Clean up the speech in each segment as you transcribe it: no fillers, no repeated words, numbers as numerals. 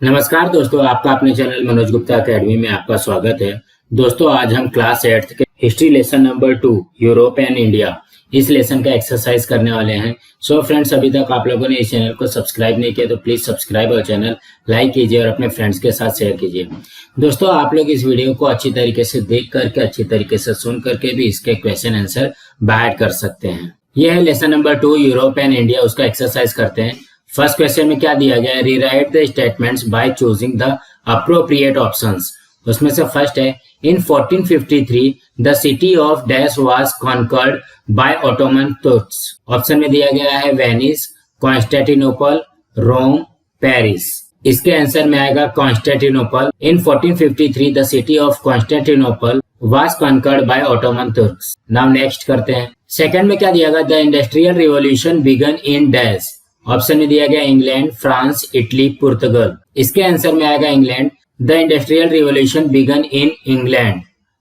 नमस्कार दोस्तों, आपका अपने चैनल मनोज गुप्ता अकेडमी में आपका स्वागत है। दोस्तों, आज हम क्लास 8th के history lesson number 2 Europe and India इस लेसन का एक्सरसाइज करने वाले हैं। सो फ्रेंड्स, अभी तक आप लोगों ने इस चैनल को सब्सक्राइब नहीं किया तो प्लीज सब्सक्राइब और चैनल लाइक कीजिए और अपने फ्रेंड्स के साथ शेयर कीजिए। दोस्तों, आप लोग इस वीडियो को अच्छी तरीके से देख करके, अच्छी तरीके से सुन करके भी इसके क्वेश्चन आंसर बाहर कर सकते हैं। यह है lesson number 2 Europe and India, उसका एक्सरसाइज करते हैं। फर्स्ट क्वेश्चन में क्या दिया गया है, rewrite the statements by choosing the appropriate options. उसमें से फर्स्ट है, in 1453 the city of dash was conquered by Ottoman Turks. Option में दिया गया है वेनिस, कॉन्स्टेंटिनोपल, रोम, पेरिस। इसके आंसर में आएगा Constantinople. In 1453 the city of Constantinople was conquered by Ottoman Turks. Now next करते हैं। सेकंड में क्या दिया गया, the industrial revolution began in dash. Option में दिया गया इंग्लैंड, फ्रांस, इटली, पुर्तगाल। इसके आंसर में आएगा England. The industrial revolution began in England.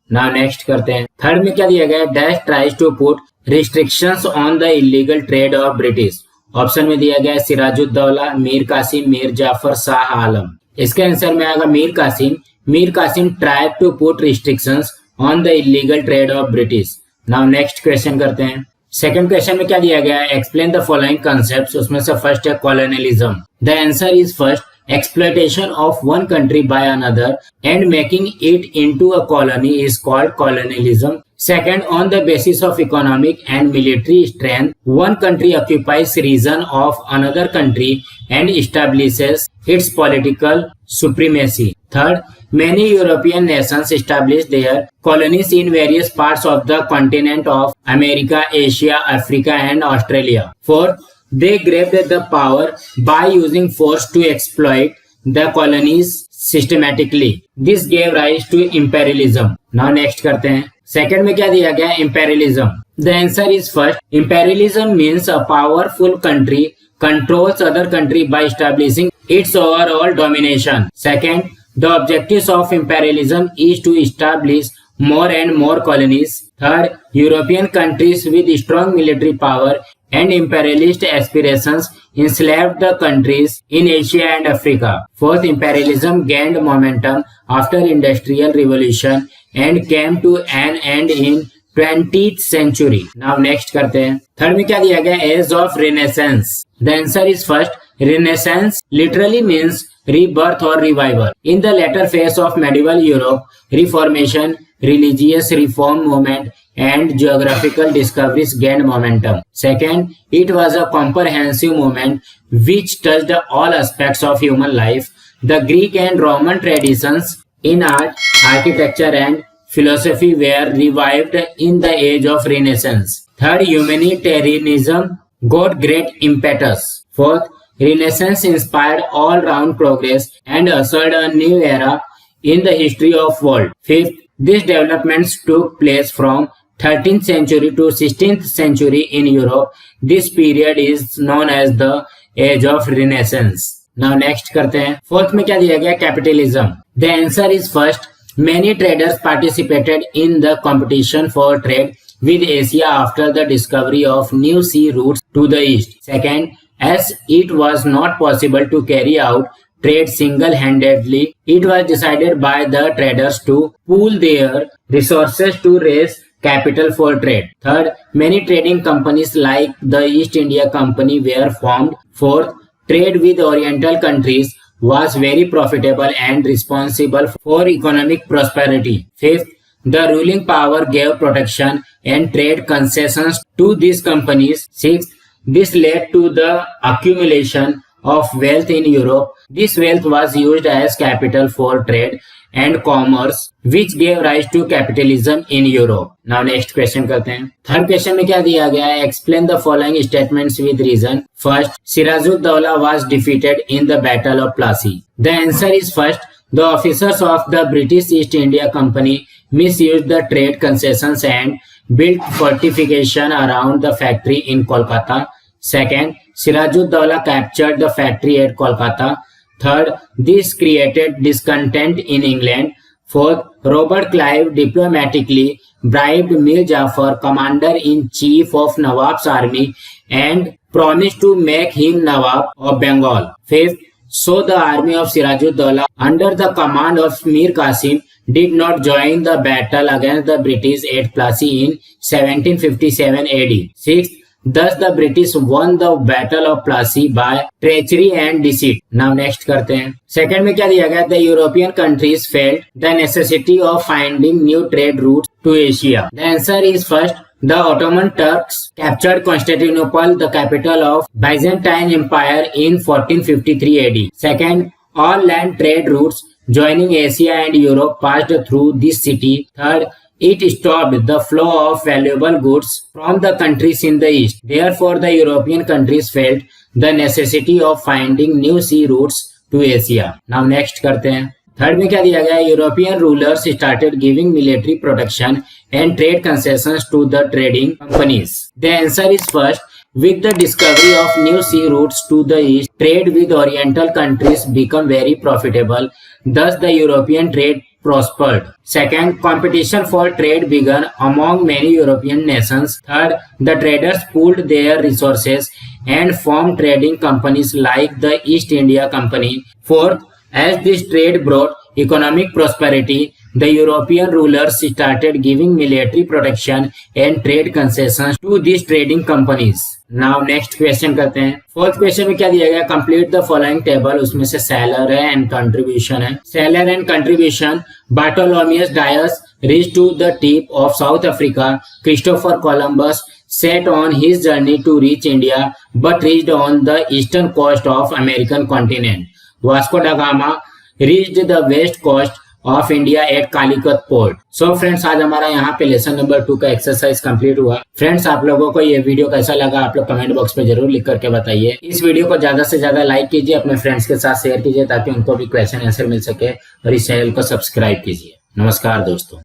Now next करते हैं। थर्ड में क्या दिया गया, dash tries to put restrictions on the illegal trade of British. Option में दिया गया सिराजुद्दौला, मीर कासिम, मीर जाफर, शाह आलम। इसके आंसर में आएगा Mir Qasim. Mir Qasim tried to put restrictions on the illegal trade of British. Now next question करते हैं। सेकंड क्वेश्चन में क्या दिया गया है, एक्सप्लेन द फॉलोइंग कॉन्सेप्ट्स। उसमें से फर्स्ट है colonialism. The answer is first, exploitation of one country by another and making it into a colony is called colonialism. Second, on the basis of economic and military strength, one country occupies region of another country and establishes its political supremacy. Third, many European nations established their colonies in various parts of the continent of America, Asia, Africa and Australia. Fourth, they grabbed the power by using force to exploit the colonies systematically. This gave rise to imperialism. Now next करते हैं। Second में क्या दिया गया, imperialism. The answer is first, imperialism means a powerful country controls other country by establishing its overall domination. Second, the objectives of imperialism is to establish more and more colonies. Third, European countries with strong military power and imperialist aspirations enslaved the countries in Asia and Africa. Fourth, imperialism gained momentum after industrial revolution and came to an end in 20th century. Now next करते हैं। Third में क्या दिया गया, age of renaissance. The answer is first, Renaissance literally means rebirth or revival. In the latter phase of medieval Europe, Reformation, religious reform movement and geographical discoveries gained momentum. Second, it was a comprehensive movement which touched all aspects of human life. The Greek and Roman traditions in art, architecture and philosophy were revived in the age of Renaissance. Third, humanitarianism got great impetus. Fourth, Renaissance inspired all-round progress and ushered a new era in the history of world. Fifth, these developments took place from 13th century to 16th century in Europe. This period is known as the Age of Renaissance. Now next करते हैं। Fourth में क्या दिया गया, capitalism. The answer is first, many traders participated in the competition for trade with Asia after the discovery of new sea routes to the east. Second, as it was not possible to carry out trade single-handedly, it was decided by the traders to pool their resources to raise capital for trade. Third, many trading companies like the East India Company were formed. Fourth, trade with Oriental countries was very profitable and responsible for economic prosperity. Fifth, the ruling power gave protection and trade concessions to these companies. Sixth, this led to the accumulation of wealth in Europe. This wealth was used as capital for trade and commerce, which gave rise to capitalism in Europe. Now next question करते हैं। Third question में क्या दिया गया है, explain the following statements with reason. First, Sirajuddaulah was defeated in the Battle of Plassey. The answer is first, the officers of the British East India Company misused the trade concessions and built fortification around the factory in Kolkata. Second, Sirajuddaulah captured the factory at Kolkata. Third, this created discontent in England. Fourth, Robert Clive diplomatically bribed Mir Jafar, commander-in-chief of Nawab's army, and promised to make him Nawab of Bengal. Fifth, So the army of Sirajuddaulah under the command of Mir Qasim did not join the battle against the British at Plassey in 1757 AD. 6. Thus the British won the battle of Plassey by treachery and deceit. Now next करते हैं. Second में क्या दिया गया? The European countries felt the necessity of finding new trade routes to Asia. The answer is first. The Ottoman Turks captured Constantinople, the capital of Byzantine Empire, in 1453 AD. Second, all land trade routes joining Asia and Europe passed through this city. Third, it stopped the flow of valuable goods from the countries in the east. Therefore, the European countries felt the necessity of finding new sea routes to Asia. Now next करते हैं. Third में क्या दिया गया? European rulers started giving military protection and trade concessions to the trading companies. The answer is first. With the discovery of new sea routes to the east, trade with Oriental countries became very profitable. Thus, the European trade prospered. Second, competition for trade began among many European nations. Third, the traders pooled their resources and formed trading companies like the East India Company. Fourth, as this trade brought economic prosperity, the European rulers started giving military protection and trade concessions to these trading companies. Now next question करते हैं. Fourth question में क्या दिया गया? Complete the following table. उसमें से sailor है and contribution है. Sailor and contribution. Bartolomeu Dias reached to the tip of South Africa. Christopher Columbus set on his journey to reach India, but reached on the eastern coast of American continent. Vasco da Gama reached the west coast of India at Calicut port. So friends, आज हमारा यहाँ पे lesson number 2 का exercise complete हुआ. Friends, आप लोगों को ये वीडियो कैसा लगा आप लोग कमेंट बॉक्स में जरूर लिख करके बताइए. इस वीडियो को ज्यादा से ज्यादा लाइक कीजिए, अपने फ्रेंड्स के साथ शेयर कीजिए ताकि उनको भी क्वेश्चन आंसर मिल सके, और इस चैनल को सब्सक्राइब कीजिए. नमस्कार दोस्तों.